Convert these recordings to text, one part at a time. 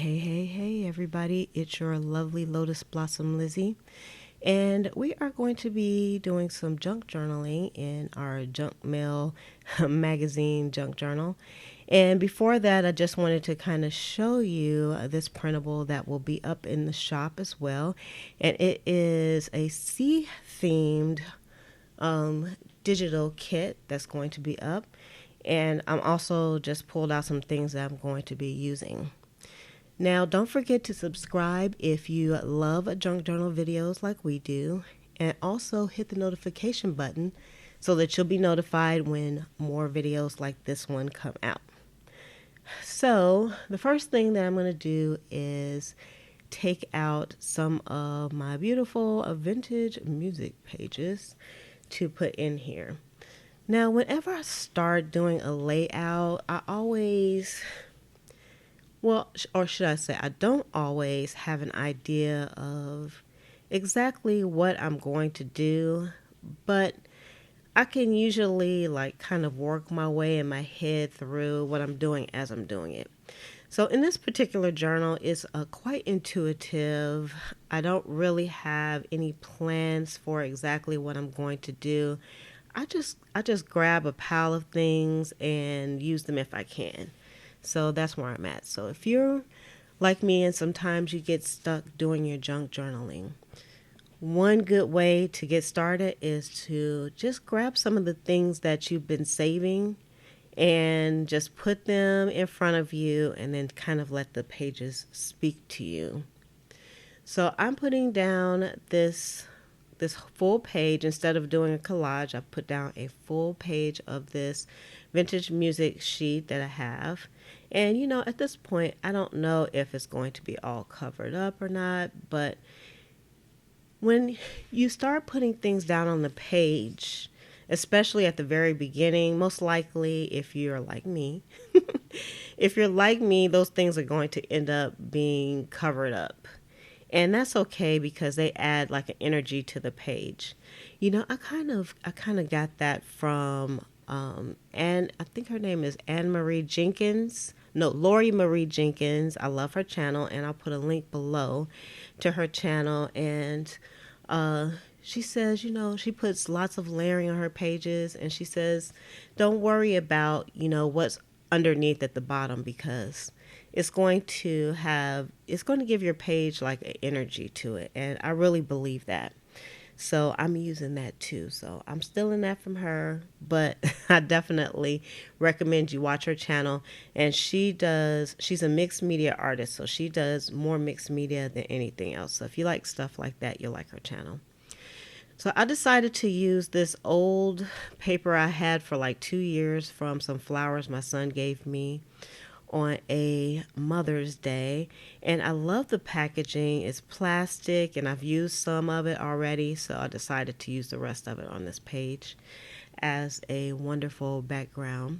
Hey, everybody. It's your lovely Lotus Blossom Lizzie. And we are going to be doing some junk journaling in our junk mail magazine junk journal. And before that, I just wanted to kind of show you this printable that will be up in the shop as well. And it is a sea themed digital kit that's going to be up. And I'm also just pulled out some things that I'm going to be using. Now, don't forget to subscribe if you love junk journal videos like we do, and also hit the notification button so that you'll be notified when more videos like this one come out. So, the first thing that I'm going to do is take out some of my beautiful vintage music pages to put in here. Now, whenever I start doing a layout, or should I say, I don't always have an idea of exactly what I'm going to do, but I can usually kind of work my way in my head through what I'm doing as I'm doing it. So in this particular journal, it's quite intuitive. I don't really have any plans for exactly what I'm going to do. I just grab a pile of things and use them if I can. So that's where I'm at. So if you're like me and sometimes you get stuck doing your junk journaling, one good way to get started is to just grab some of the things that you've been saving and just put them in front of you and then kind of let the pages speak to you. So I'm putting down this full page. Instead of doing a collage, I put down a full page of this vintage music sheet that I have. And at this point, I don't know if it's going to be all covered up or not, but when you start putting things down on the page, especially at the very beginning, most likely if you're like me, those things are going to end up being covered up. And that's okay because they add like an energy to the page. I kind of got that from and I think her name is Lori Marie Jenkins. I love her channel, and I'll put a link below to her channel. And she says, she puts lots of layering on her pages, and she says, don't worry about, what's underneath at the bottom, because it's going to give your page like an energy to it. And I really believe that. So I'm using that too. So I'm stealing that from her, but I definitely recommend you watch her channel. And she's a mixed media artist. So she does more mixed media than anything else. So if you like stuff like that, you'll like her channel. So I decided to use this old paper I had for like 2 years from some flowers my son gave me on a Mother's Day, and I love the packaging. It's plastic, and I've used some of it already, so I decided to use the rest of it on this page as a wonderful background.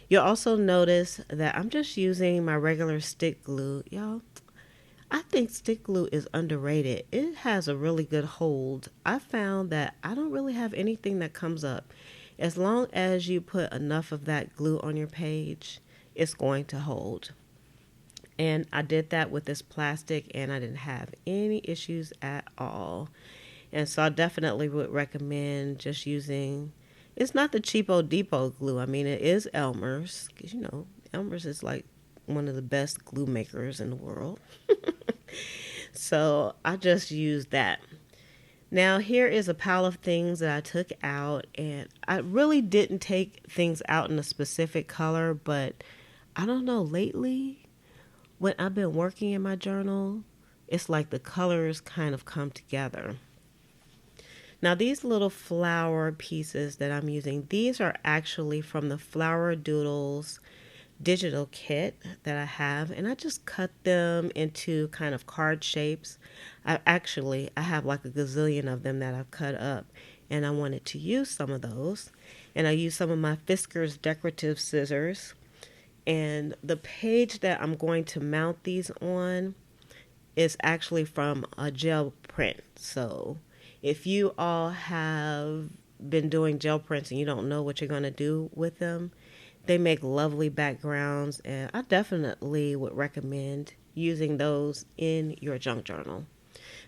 You'll also notice that I'm just using my regular stick glue. Y'all, I think stick glue is underrated. It has a really good hold. I found that I don't really have anything that comes up. As long as you put enough of that glue on your page, it's going to hold. And I did that with this plastic, and I didn't have any issues at all. And so I definitely would recommend just using, it's not the cheapo depot glue. I mean, it is Elmer's, because Elmer's is like one of the best glue makers in the world. So I just used that. Now here is a pile of things that I took out, and I really didn't take things out in a specific color, but I don't know, lately when I've been working in my journal, it's like the colors kind of come together. Now these little flower pieces that I'm using, these are actually from the Flower Doodles digital kit that I have, and I just cut them into kind of card shapes. I have like a gazillion of them that I've cut up, and I wanted to use some of those, and I used some of my Fiskars decorative scissors. And the page that I'm going to mount these on is actually from a gel print. So if you all have been doing gel prints and you don't know what you're going to do with them, they make lovely backgrounds, and I definitely would recommend using those in your junk journal.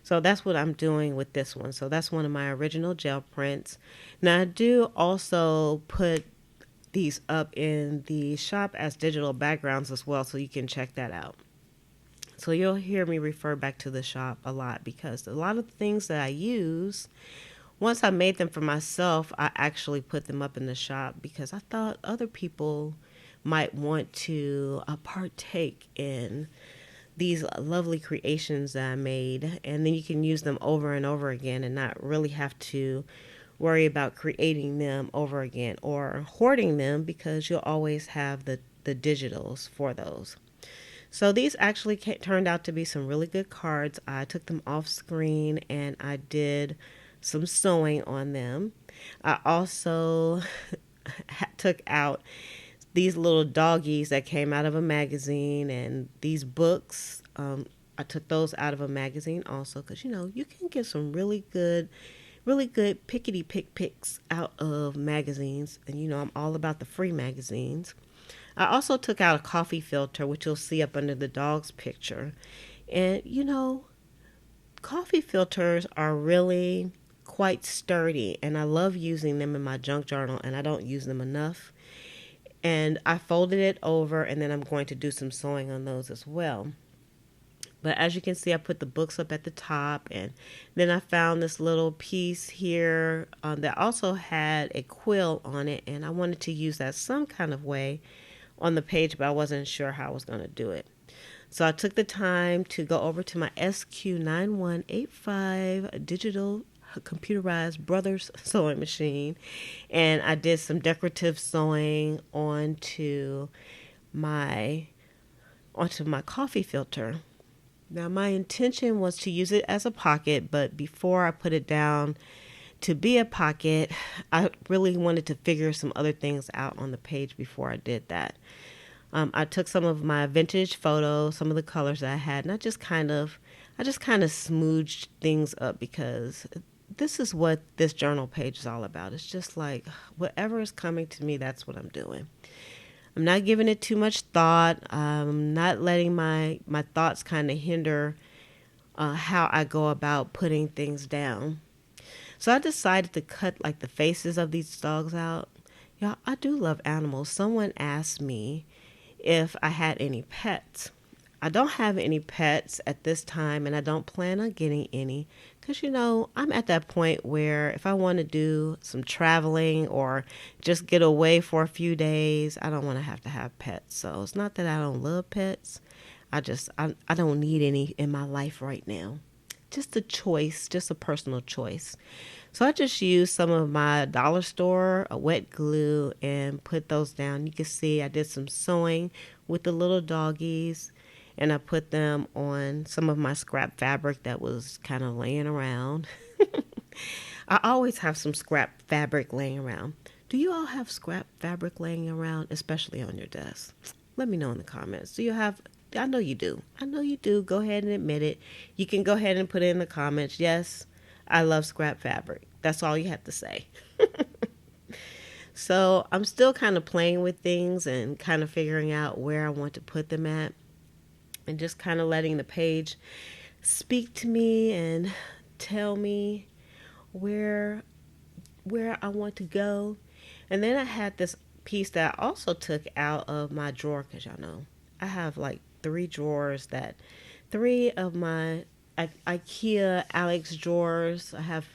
So that's what I'm doing with this one. So that's one of my original gel prints. Now I do also put these up in the shop as digital backgrounds as well, so you can check that out. So you'll hear me refer back to the shop a lot because a lot of the things that I use, once I made them for myself, I actually put them up in the shop because I thought other people might want to partake in these lovely creations that I made, and then you can use them over and over again and not really have to worry about creating them over again or hoarding them because you'll always have the digitals for those. So these actually turned out to be some really good cards. I took them off screen and I did some sewing on them. I also took out these little doggies that came out of a magazine, and these books. I took those out of a magazine also because you can get some really good pickety picks out of magazines, and I'm all about the free magazines. I also took out a coffee filter, which you'll see up under the dog's picture, and coffee filters are really quite sturdy, and I love using them in my junk journal, and I don't use them enough. And I folded it over, and then I'm going to do some sewing on those as well. But as you can see, I put the books up at the top, and then I found this little piece here that also had a quill on it, and I wanted to use that some kind of way on the page, but I wasn't sure how I was going to do it. So I took the time to go over to my SQ9185 digital computerized brothers sewing machine, and I did some decorative sewing onto my coffee filter. Now my intention was to use it as a pocket, but before I put it down to be a pocket, I really wanted to figure some other things out on the page before I did that. I took some of my vintage photos, some of the colors that I had, and I just kind of smooched things up because this is what this journal page is all about. It's just like whatever is coming to me, that's what I'm doing. I'm not giving it too much thought. I'm not letting my thoughts kind of hinder how I go about putting things down. So I decided to cut like the faces of these dogs out. Y'all, I do love animals. Someone asked me if I had any pets. I don't have any pets at this time, and I don't plan on getting any because, I'm at that point where if I want to do some traveling or just get away for a few days, I don't want to have pets. So it's not that I don't love pets. I don't need any in my life right now. Just a choice, just a personal choice. So I just used some of my dollar store wet glue and put those down. You can see I did some sewing with the little doggies, and I put them on some of my scrap fabric that was kind of laying around. I always have some scrap fabric laying around. Do you all have scrap fabric laying around, especially on your desk? Let me know in the comments. Do you have? I know you do. I know you do. Go ahead and admit it. You can go ahead and put it in the comments. Yes, I love scrap fabric. That's all you have to say. So I'm still kind of playing with things and kind of figuring out where I want to put them at, and just kind of letting the page speak to me and tell me where I want to go. And then I had this piece that I also took out of my drawer because y'all know I have like three of my IKEA Alex drawers. I have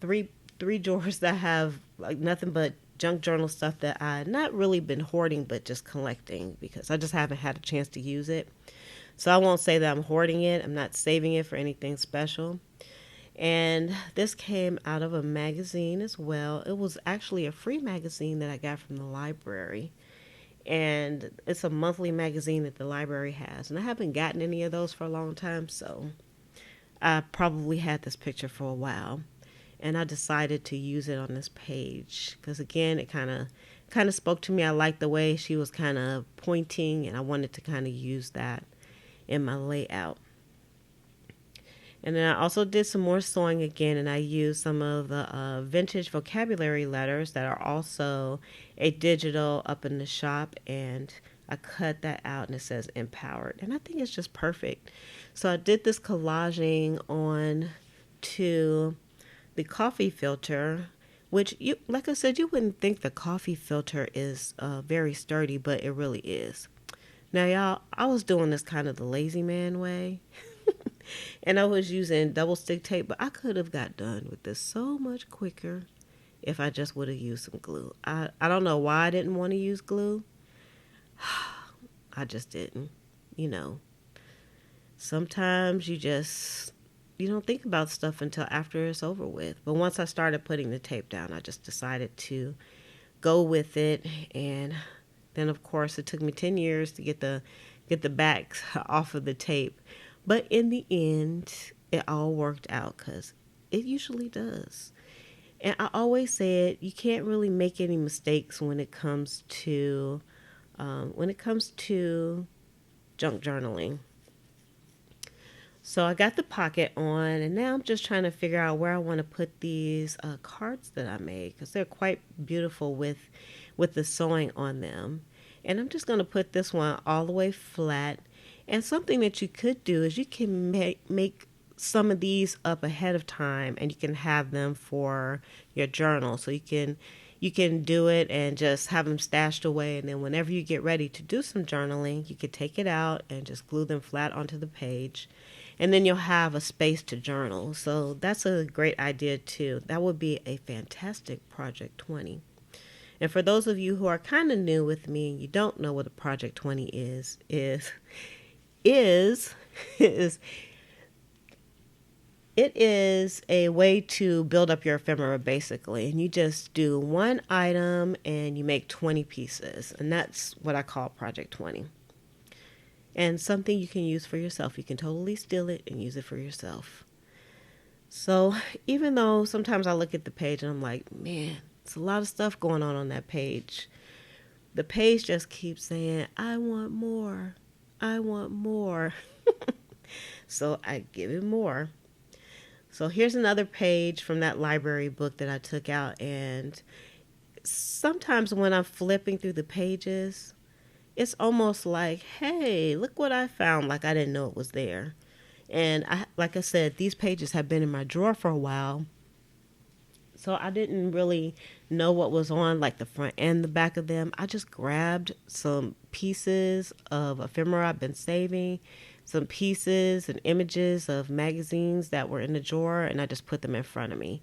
three drawers that have like nothing but junk journal stuff that I not really been hoarding but just collecting because I just haven't had a chance to use it. So I won't say that I'm hoarding it. I'm not saving it for anything special. And this came out of a magazine as well. It was actually a free magazine that I got from the library. And it's a monthly magazine that the library has. And I haven't gotten any of those for a long time, so I probably had this picture for a while. And I decided to use it on this page because, again, it kind of spoke to me. I liked the way she was kind of pointing, and I wanted to kind of use that in my layout. And then I also did some more sewing again, and I used some of the vintage vocabulary letters that are also a digital up in the shop, and I cut that out and it says empowered. And I think it's just perfect. So I did this collaging on to the coffee filter, which you, like I said, you wouldn't think the coffee filter is very sturdy, but it really is. Now, y'all, I was doing this kind of the lazy man way. And I was using double stick tape, but I could have got done with this so much quicker if I just would have used some glue. I don't know why I didn't want to use glue. I just didn't. You know, sometimes you don't think about stuff until after it's over with. But once I started putting the tape down, I just decided to go with it. And then, of course, it took me 10 years to get the backs off of the tape. But in the end, it all worked out because it usually does. And I always said you can't really make any mistakes when it comes to junk journaling. So I got the pocket on, and now I'm just trying to figure out where I want to put these cards that I made because they're quite beautiful with the sewing on them. And I'm just going to put this one all the way flat. And something that you could do is you can make some of these up ahead of time, and you can have them for your journal. So you can do it and just have them stashed away, and then whenever you get ready to do some journaling, you could take it out and just glue them flat onto the page, and then you'll have a space to journal. So that's a great idea too. That would be a fantastic Project 20. And for those of you who are kind of new with me and you don't know what a Project 20 is it is a way to build up your ephemera basically, and you just do one item and you make 20 pieces, and that's what I call Project 20. And something you can use for yourself. You can totally steal it and use it for yourself. So even though sometimes I look at the page and I'm like, man, it's a lot of stuff going on that page. The page just keeps saying, I want more. I want more. So I give it more. So here's another page from that library book that I took out, and sometimes when I'm flipping through the pages, it's almost like, hey, look what I found, like I didn't know it was there. And like I said, these pages have been in my drawer for a while, so I didn't really know what was on like the front and the back of them. I just grabbed some pieces of ephemera I've been saving, some pieces and images of magazines that were in the drawer, and I just put them in front of me.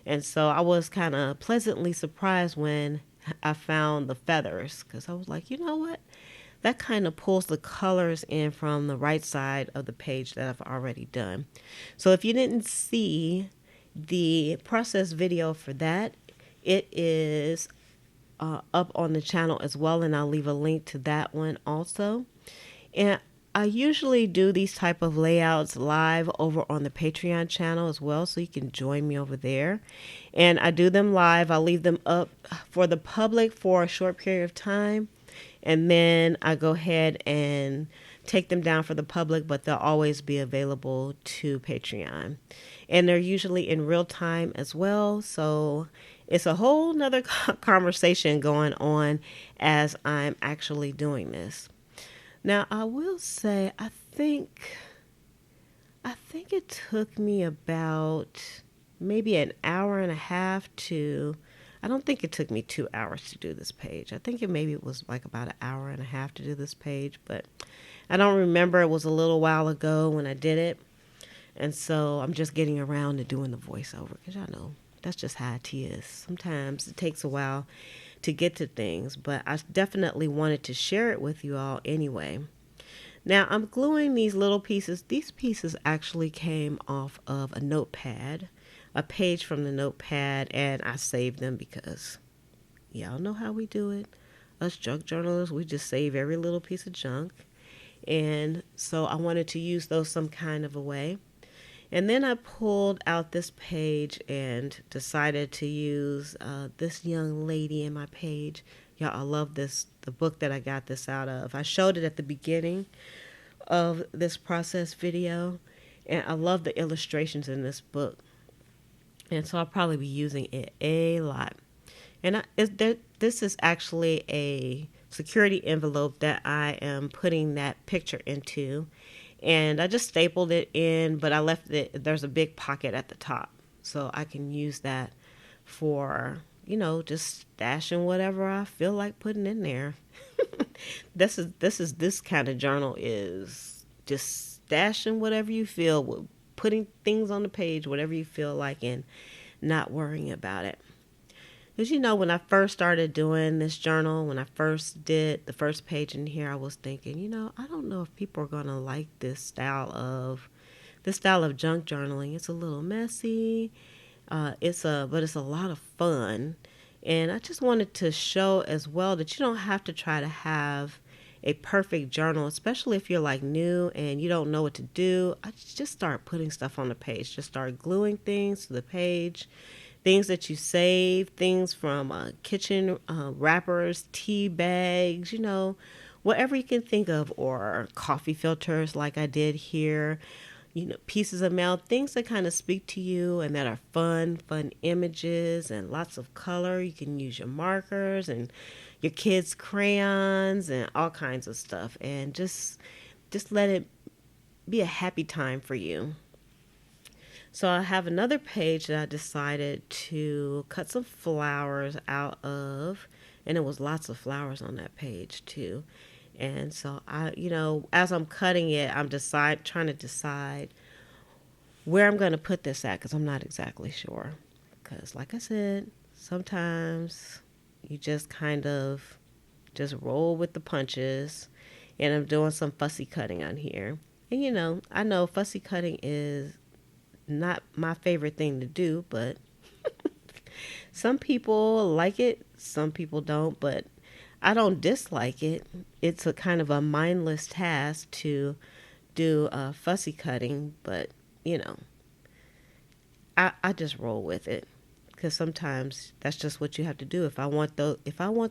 And so I was kind of pleasantly surprised when I found the feathers, because I was like, you know what? That kind of pulls the colors in from the right side of the page that I've already done. So if you didn't see the process video for that, it is up on the channel as well, and I'll leave a link to that one also. And I usually do these type of layouts live over on the Patreon channel as well, so you can join me over there. And I do them live. I'll leave them up for the public for a short period of time, and then I go ahead and take them down for the public, but they'll always be available to Patreon. And they're usually in real time as well, so it's a whole nother conversation going on as I'm actually doing this. Now, I will say, I think it took me about maybe an hour and a half I don't think it took me 2 hours to do this page. I think it was like about an hour and a half to do this page, but I don't remember. It was a little while ago when I did it. And so I'm just getting around to doing the voiceover, because I know that's just how it is. Sometimes it takes a while to get to things, but I definitely wanted to share it with you all anyway. Now I'm gluing these little pieces. These pieces actually came off of a notepad, a page from the notepad, and I saved them because y'all know how we do it. Us junk journalists, we just save every little piece of junk. And so I wanted to use those some kind of a way. And then I pulled out this page and decided to use this young lady in my page. Y'all, I love this, the book that I got this out of. I showed it at the beginning of this process video, and I love the illustrations in this book. And so I'll probably be using it a lot. And this is actually a security envelope that I am putting that picture into. And I just stapled it in, but I left it, there's a big pocket at the top. So I can use that for, just stashing whatever I feel like putting in there. This kind of journal is just stashing whatever you feel, putting things on the page, whatever you feel like, and not worrying about it. Because when I first started doing this journal, when I first did the first page in here, I was thinking, I don't know if people are gonna like this style of junk journaling. It's a little messy. But it's a lot of fun. And I just wanted to show as well that you don't have to try to have a perfect journal, especially if you're like new and you don't know what to do. I just start putting stuff on the page. Just start gluing things to the page. Things that you save, things from kitchen wrappers, tea bags, whatever you can think of, or coffee filters like I did here, pieces of mail, things that kind of speak to you and that are fun images and lots of color. You can use your markers and your kids' crayons and all kinds of stuff, and just let it be a happy time for you. So I have another page that I decided to cut some flowers out of, and it was lots of flowers on that page too. And so as I'm cutting it, I'm trying to decide where I'm going to put this at, because I'm not exactly sure. Because like I said, sometimes you just kind of just roll with the punches, and I'm doing some fussy cutting on here. And I know fussy cutting is not my favorite thing to do, but some people like it, some people don't, but I don't dislike it. It's a kind of a mindless task to do fussy cutting, but I just roll with it, because sometimes that's just what you have to do. If I want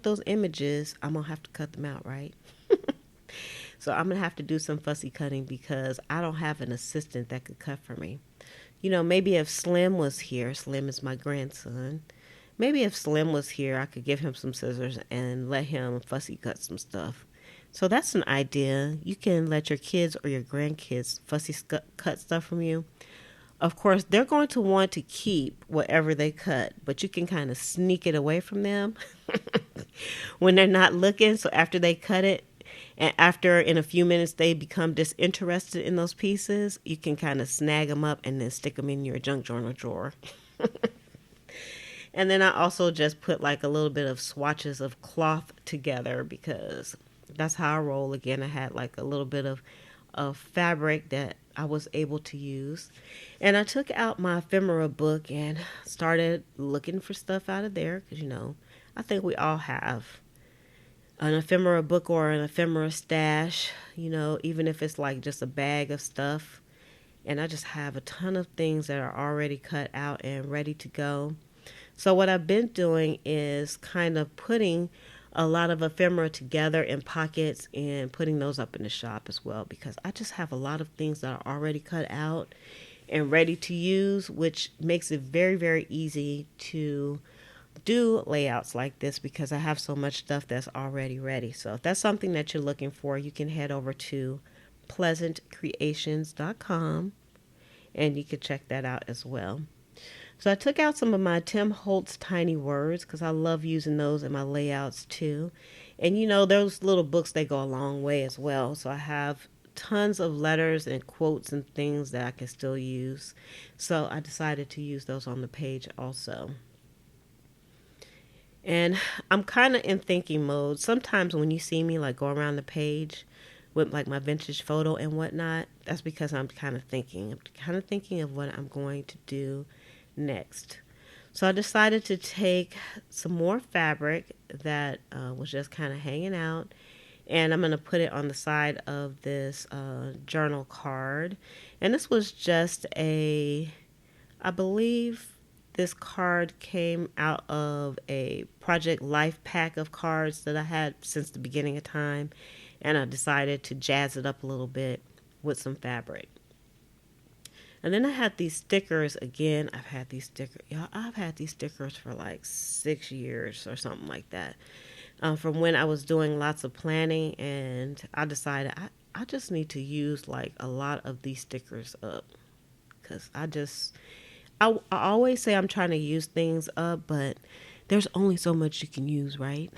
those images, I'm gonna have to cut them out, right? So I'm gonna have to do some fussy cutting, because I don't have an assistant that could cut for me. Maybe if Slim was here, Slim is my grandson. Maybe if Slim was here, I could give him some scissors and let him fussy cut some stuff. So that's an idea. You can let your kids or your grandkids fussy cut stuff from you. Of course, they're going to want to keep whatever they cut, but you can kind of sneak it away from them when they're not looking. So after they cut it, and after in a few minutes they become disinterested in those pieces, you can kind of snag them up and then stick them in your junk journal drawer. And then I also just put like a little bit of swatches of cloth together, because that's how I roll. Again, I had like a little bit of fabric that I was able to use. And I took out my ephemera book and started looking for stuff out of there, because, I think we all have an ephemera book or an ephemera stash, even if it's like just a bag of stuff. And I just have a ton of things that are already cut out and ready to go. So what I've been doing is kind of putting a lot of ephemera together in pockets and putting those up in the shop as well, because I just have a lot of things that are already cut out and ready to use, which makes it very, very easy to do layouts like this, because I have so much stuff that's already ready. So if that's something that you're looking for, you can head over to pleasantcreations.com and you can check that out as well. So I took out some of my Tim Holtz tiny words, because I love using those in my layouts too. And those little books, they go a long way as well. So I have tons of letters and quotes and things that I can still use. So I decided to use those on the page also. And I'm kind of in thinking mode. Sometimes when you see me like go around the page with like my vintage photo and whatnot, that's because I'm kind of thinking of what I'm going to do next. So I decided to take some more fabric that was just kind of hanging out, and I'm going to put it on the side of this journal card. And this was just I believe this card came out of a Project Life pack of cards that I had since the beginning of time, and I decided to jazz it up a little bit with some fabric. And then I had these stickers again. I've had these stickers for like 6 years or something like that. from when I was doing lots of planning, and I decided I just need to use like a lot of these stickers up because I always say I'm trying to use things up, but there's only so much you can use, right?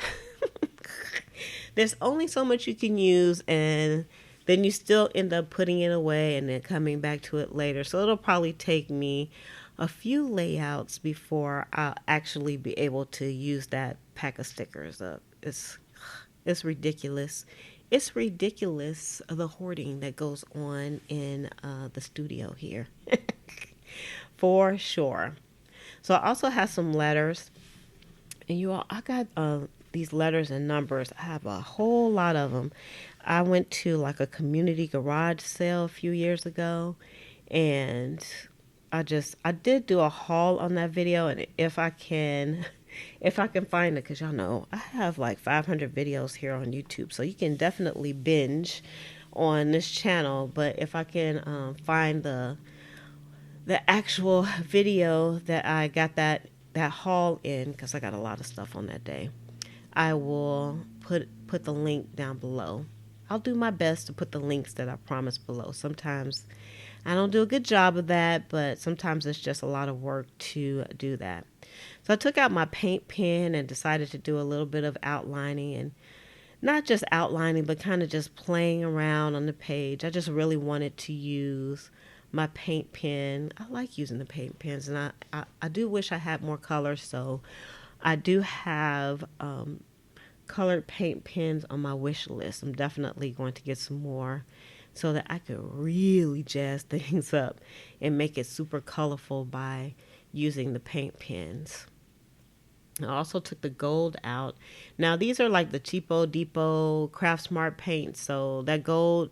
There's only so much you can use, and then you still end up putting it away and then coming back to it later. So it'll probably take me a few layouts before I'll actually be able to use that pack of stickers up. It's ridiculous. It's ridiculous the hoarding that goes on in the studio here, for sure. So I also have some letters, and you all, I got these letters and numbers. I have a whole lot of them. I went to like a community garage sale a few years ago, and I did do a haul on that video, and if I can if I can find it, because y'all know I have like 500 videos here on YouTube, so you can definitely binge on this channel. But if I can find the actual video that I got that haul in, because I got a lot of stuff on that day, I will put the link down below. I'll do my best to put the links that I promised below. Sometimes I don't do a good job of that, but sometimes it's just a lot of work to do that. So I took out my paint pen and decided to do a little bit of outlining, and not just outlining, but kind of just playing around on the page. I just really wanted to use my paint pen. I like using the paint pens, and I do wish I had more colors, so I do have colored paint pens on my wish list. I'm definitely going to get some more so that I could really jazz things up and make it super colorful by using the paint pens. I also took the gold out. Now these are like the Cheapo Depot Craft Smart paint, so that gold,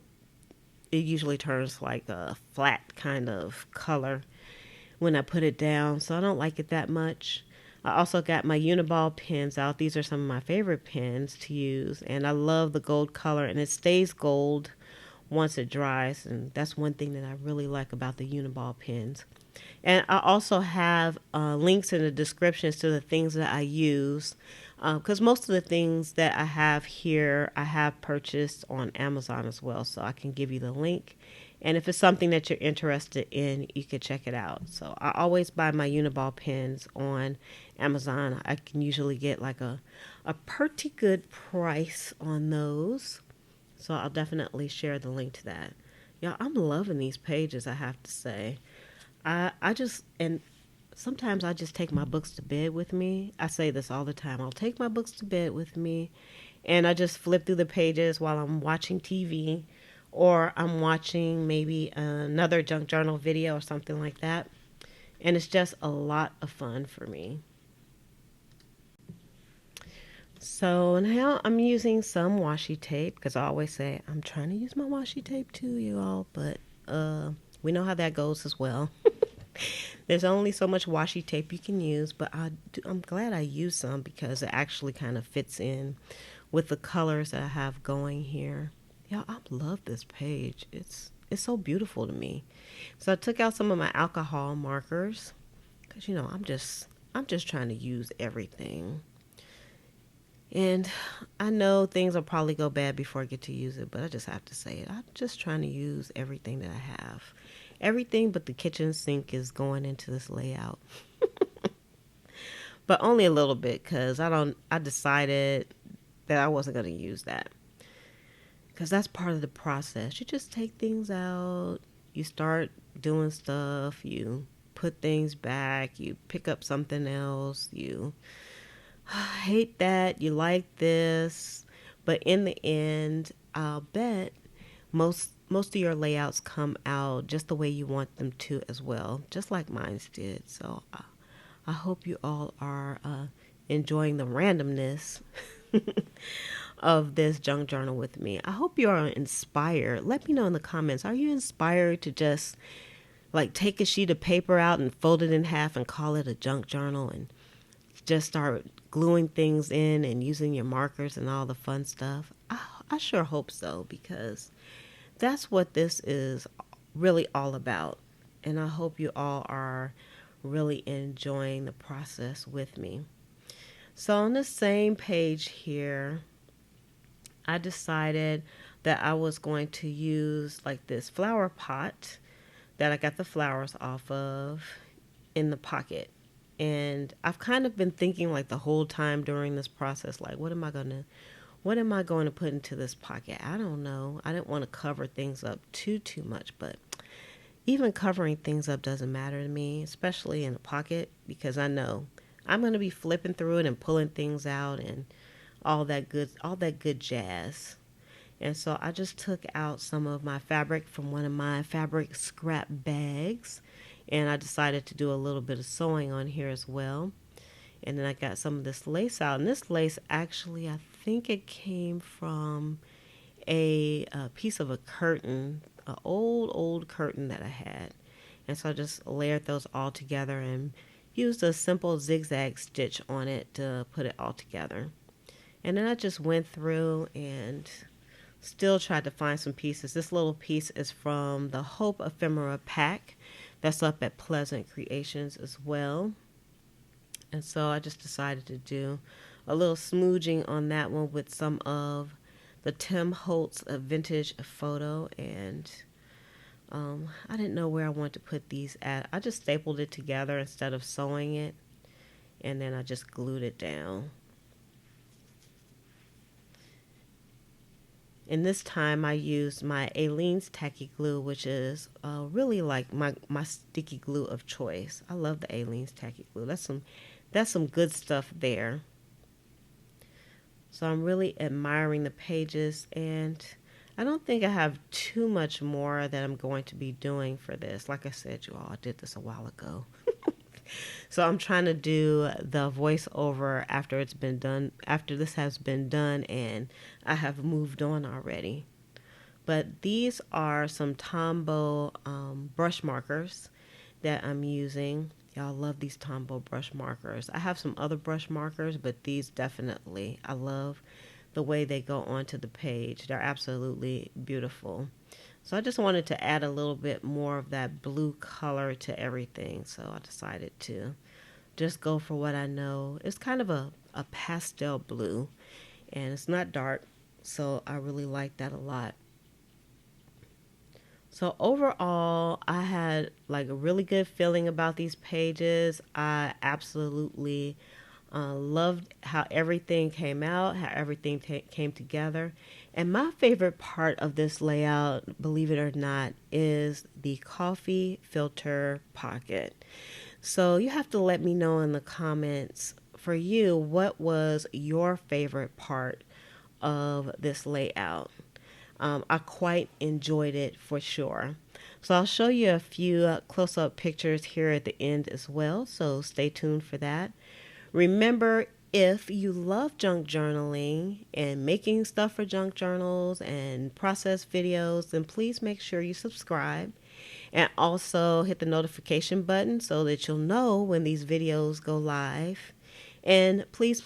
it usually turns like a flat kind of color when I put it down, so I don't like it that much. I also got my Uniball pens out. These are some of my favorite pens to use, and I love the gold color, and it stays gold once it dries, and that's one thing that I really like about the Uniball pens. And I also have links in the descriptions to the things that I use, because most of the things that I have here I have purchased on Amazon as well, so I can give you the link. And if it's something that you're interested in, you can check it out. So I always buy my Uniball pens on Amazon. I can usually get like a pretty good price on those. So I'll definitely share the link to that. Y'all, I'm loving these pages, I have to say. I just, and sometimes I just take my books to bed with me. I say this all the time. I'll take my books to bed with me, and I just flip through the pages while I'm watching TV, or I'm watching maybe another junk journal video or something like that. And it's just a lot of fun for me. So now I'm using some washi tape, because I always say I'm trying to use my washi tape too, you all, but we know how that goes as well. There's only so much washi tape you can use, but I'm glad I used some because it actually kind of fits in with the colors that I have going here. Y'all, I love this page. It's so beautiful to me. So I took out some of my alcohol markers because I'm just trying to use everything. And I know things will probably go bad before I get to use it, but I just have to say it. I'm just trying to use everything that I have. Everything but the kitchen sink is going into this layout. But only a little bit, because I decided that I wasn't going to use that. Because that's part of the process. You just take things out, you start doing stuff, you put things back, you pick up something else, you hate that, you like this, but in the end, I'll bet most of your layouts come out just the way you want them to as well, just like mine did. So I hope you all are enjoying the randomness of this junk journal with me. I hope you are inspired. Let me know in the comments, are you inspired to just like take a sheet of paper out and fold it in half and call it a junk journal and just start gluing things in and using your markers and all the fun stuff? I sure hope so, because that's what this is really all about. And I hope you all are really enjoying the process with me. So on the same page here, I decided that I was going to use like this flower pot that I got the flowers off of in the pocket. And I've kind of been thinking like the whole time during this process, like, what am I going to put into this pocket? I don't know. I didn't want to cover things up too much, but even covering things up doesn't matter to me, especially in a pocket, because I know I'm going to be flipping through it and pulling things out and all that good jazz. And so I just took out some of my fabric from one of my fabric scrap bags, and I decided to do a little bit of sewing on here as well. And then I got some of this lace out, and this lace actually, I think it came from a piece of a curtain, an old curtain that I had. And so I just layered those all together and used a simple zigzag stitch on it to put it all together. And then I just went through and still tried to find some pieces. This little piece is from the Hope Ephemera pack that's up at Pleasant Creations as well. And so I just decided to do a little smooching on that one with some of the Tim Holtz vintage photo. And I didn't know where I wanted to put these at. I just stapled it together instead of sewing it. And then I just glued it down. And this time I used my Aleene's tacky glue, which is really like my sticky glue of choice. I love the Aleene's tacky glue. That's some good stuff there. So I'm really admiring the pages, and I don't think I have too much more that I'm going to be doing for this. Like I said, you all, I did this a while ago. So I'm trying to do the voiceover after it's been done, after this has been done and I have moved on already. But these are some Tombow brush markers that I'm using. Y'all love these Tombow brush markers. I have some other brush markers, but these definitely, I love the way they go onto the page. They're absolutely beautiful. So I just wanted to add a little bit more of that blue color to everything. So I decided to just go for what I know. It's kind of a pastel blue, and it's not dark. So I really like that a lot. So overall, I had like a really good feeling about these pages. I absolutely loved how everything came out, how everything came together. And my favorite part of this layout, believe it or not, is the coffee filter pocket. So you have to let me know in the comments for you, what was your favorite part of this layout? I quite enjoyed it for sure. So I'll show you a few close-up pictures here at the end as well. So stay tuned for that. Remember, if you love junk journaling and making stuff for junk journals and process videos, then please make sure you subscribe and also hit the notification button so that you'll know when these videos go live. And please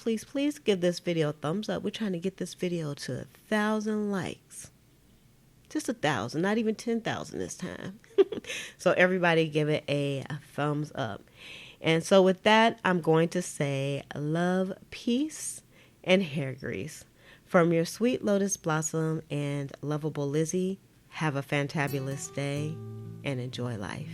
give this video a thumbs up. We're trying to get this video to 1,000 likes. Just 1,000, not even 10,000 this time. So everybody give it a thumbs up. And so with that, I'm going to say love, peace, and hair grease. From your sweet lotus blossom and lovable Lizzie, have a fantabulous day and enjoy life.